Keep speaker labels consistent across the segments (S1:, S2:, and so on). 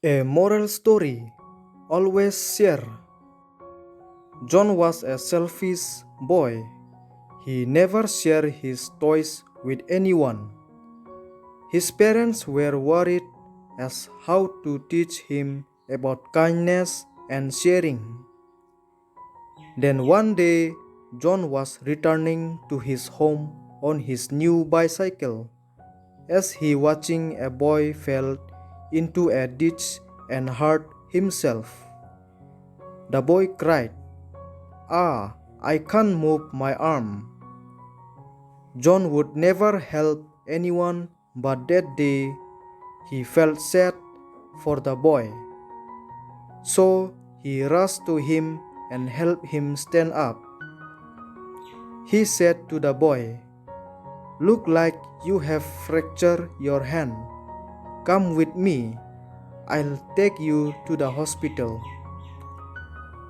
S1: A moral story. Always share. John was a selfish boy. He never shared his toys with anyone. His parents were worried as how to teach him about kindness and sharing. Then one day, John was returning to his home on his new bicycle. As he watching a boy fell into a ditch and hurt himself. The boy cried, "Ah, I can't move my arm." John would never help anyone, but that day he felt sad for the boy. So he rushed to him and helped him stand up. He said to the boy, "Look like you have fractured your hand. Come with me. I'll take you to the hospital."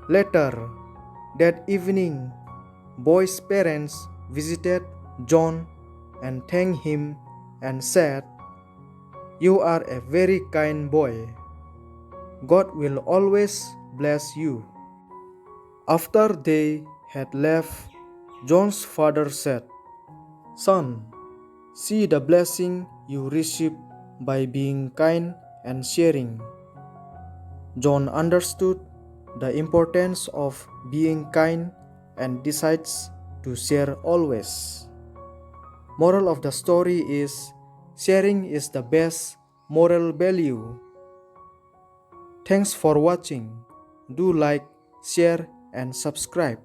S1: Later that evening, boy's parents visited John and thanked him and said, "You are a very kind boy. God will always bless you." After they had left, John's father said, "Son, see the blessing you receive by being kind and sharing." John understood the importance of being kind and decides to share always. Moral of the story is sharing is the best moral value. Thanks for watching. Do like, share, and subscribe.